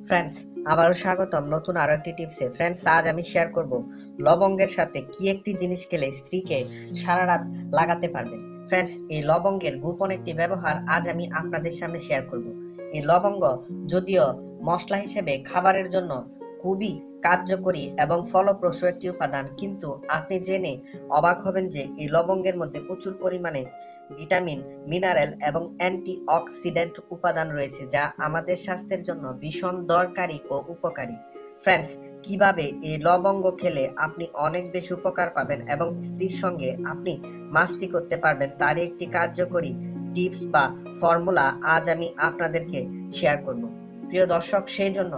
Friends, আবারও স্বাগতম নতুন আরো একটি টিপসে। ফ্রেন্ডস, আজ আমি শেয়ার করব লবঙ্গের সাথে কি একটি জিনিস খেলে স্ত্রীকে সারা রাত লাগাতে পারবেন। ফ্রেন্ডস, এই লবঙ্গের গোপন একটি ব্যবহার আজ আমি আপনাদের সামনে শেয়ার করব। এই লবঙ্গ যদিও মশলা হিসেবে খাবারের জন্য খুবই কার্যকরী এবং ফলপ্রসূ একটি উপাদান, কিন্তু আপনি জেনে অবাক হবেন যে এই লবঙ্গের মধ্যে প্রচুর পরিমাণে ভিটামিন, মিনারেল এবং অ্যান্টিঅক্সিডেন্ট উপাদান রয়েছে, যা আমাদের স্বাস্থ্যের জন্য ভীষণ দরকারি ও উপকারী। ফ্রেন্ডস, কিভাবে এই লবঙ্গ খেলে আপনি অনেক বেশি উপকার পাবেন এবং স্ত্রীর সঙ্গে আপনি মাস্তি করতে পারবেন, তারই একটি কার্যকরী টিপস বা ফর্মুলা আজ আমি আপনাদেরকে শেয়ার করব। প্রিয় দর্শক, সেই জন্য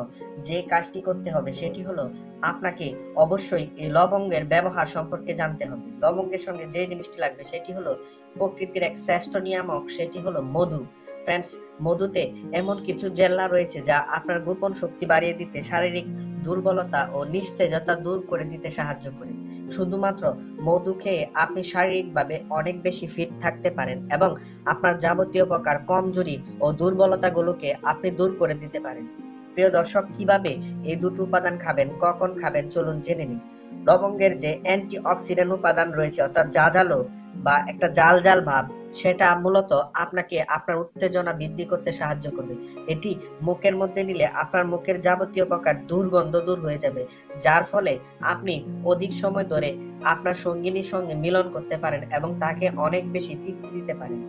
যে কাজটি করতে হবে সেটি হলো আপনাকে অবশ্যই এই লবঙ্গের ব্যবহার সম্পর্কে জানতে হবে। লবঙ্গের সঙ্গে যে জিনিসটি লাগবে সেটি হলো প্রকৃতির এক শ্রেষ্ঠ নিয়ামক, সেটি হলো মধু। ফ্রেন্ডস, মধুতে এমন কিছু জেল্লা রয়েছে যা আপনার গোপন শক্তি বাড়িয়ে দিতে, শারীরিক দুর্বলতা ও নিস্তেজতা দূর করে দিতে সাহায্য করে। শুধুমাত্র মধু খেয়ে আপনি শারীরিকভাবে অনেক বেশি ফিট থাকতে পারেন এবং আপনার যাবতীয় প্রকার কমজোরি ও দুর্বলতাগুলোকে আপনি দূর করে দিতে পারেন। প্রিয় দর্শক, কিভাবে এই দুটো উপাদান খাবেন, কখন খাবেন, চলুন জেনে নিই। লবঙ্গের যে অ্যান্টি অক্সিডেন্ট উপাদান রয়েছে, অর্থাৎ জাজালো বা একটা জাল জাল ভাব, সেটা মূলত আপনাকে আপনার উত্তেজনা বৃদ্ধি করতে সাহায্য করবে। এটি মুখের মধ্যে নিলে আপনার মুখের যাবতীয় প্রকার দুর্গন্ধ দূর হয়ে যাবে, যার ফলে আপনি অধিক সময় ধরে আপনার সঙ্গিনীর সঙ্গে মিলন করতে পারেন এবং তাকে অনেক বেশি তৃপ্তি দিতে পারেন।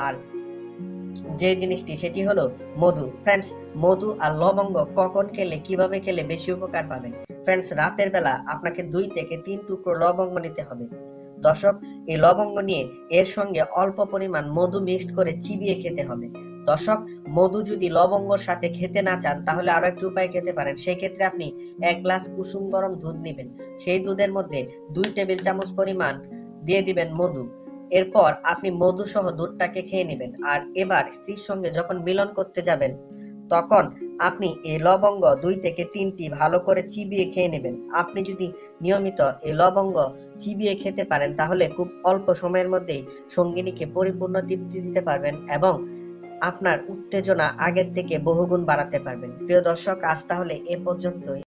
আর যে জিনিসটি সেটি হলো মধু। ফ্রেন্ডস, মধু আর লবঙ্গ কখন খেলে, কিভাবে খেলে বেশি উপকার পাবেন? ফ্রেন্ডস, রাতের বেলা আপনাকে 2 থেকে 3 টুকরো লবঙ্গ নিতে হবে। দর্শক, এই লবঙ্গ নিয়ে এর সঙ্গে অল্প পরিমাণ মধু মিক্সড করে চিবিয়ে খেতে হবে। দর্শক, মধু যদি লবঙ্গর সাথে খেতে না চান তাহলে আরো একটি উপায় খেতে পারেন। সেই ক্ষেত্রে আপনি 1 গ্লাস কুসুম গরম দুধ নেবেন, সেই দুধের মধ্যে 2 টেবিল চামচ পরিমাণ দিয়ে দিবেন মধু। এরপর আপনি মধু সহ দুধটাকে খেয়ে নেবেন। আর এবার স্ত্রীর সঙ্গে যখন মিলন করতে যাবেন তখন আপনি এই লবঙ্গ 2 থেকে 3টি ভালো করে চিবিয়ে খেয়ে নেবেন। আপনি যদি নিয়মিত এই লবঙ্গ চিবিয়ে খেতে পারেন তাহলে খুব অল্প সময়ের মধ্যেই সঙ্গিনীকে পরিপূর্ণ তৃপ্তি দিতে পারবেন এবং আপনার উত্তেজনা আগের থেকে বহুগুণ বাড়াতে পারবেন। প্রিয় দর্শক, আজ তাহলে এ পর্যন্তই।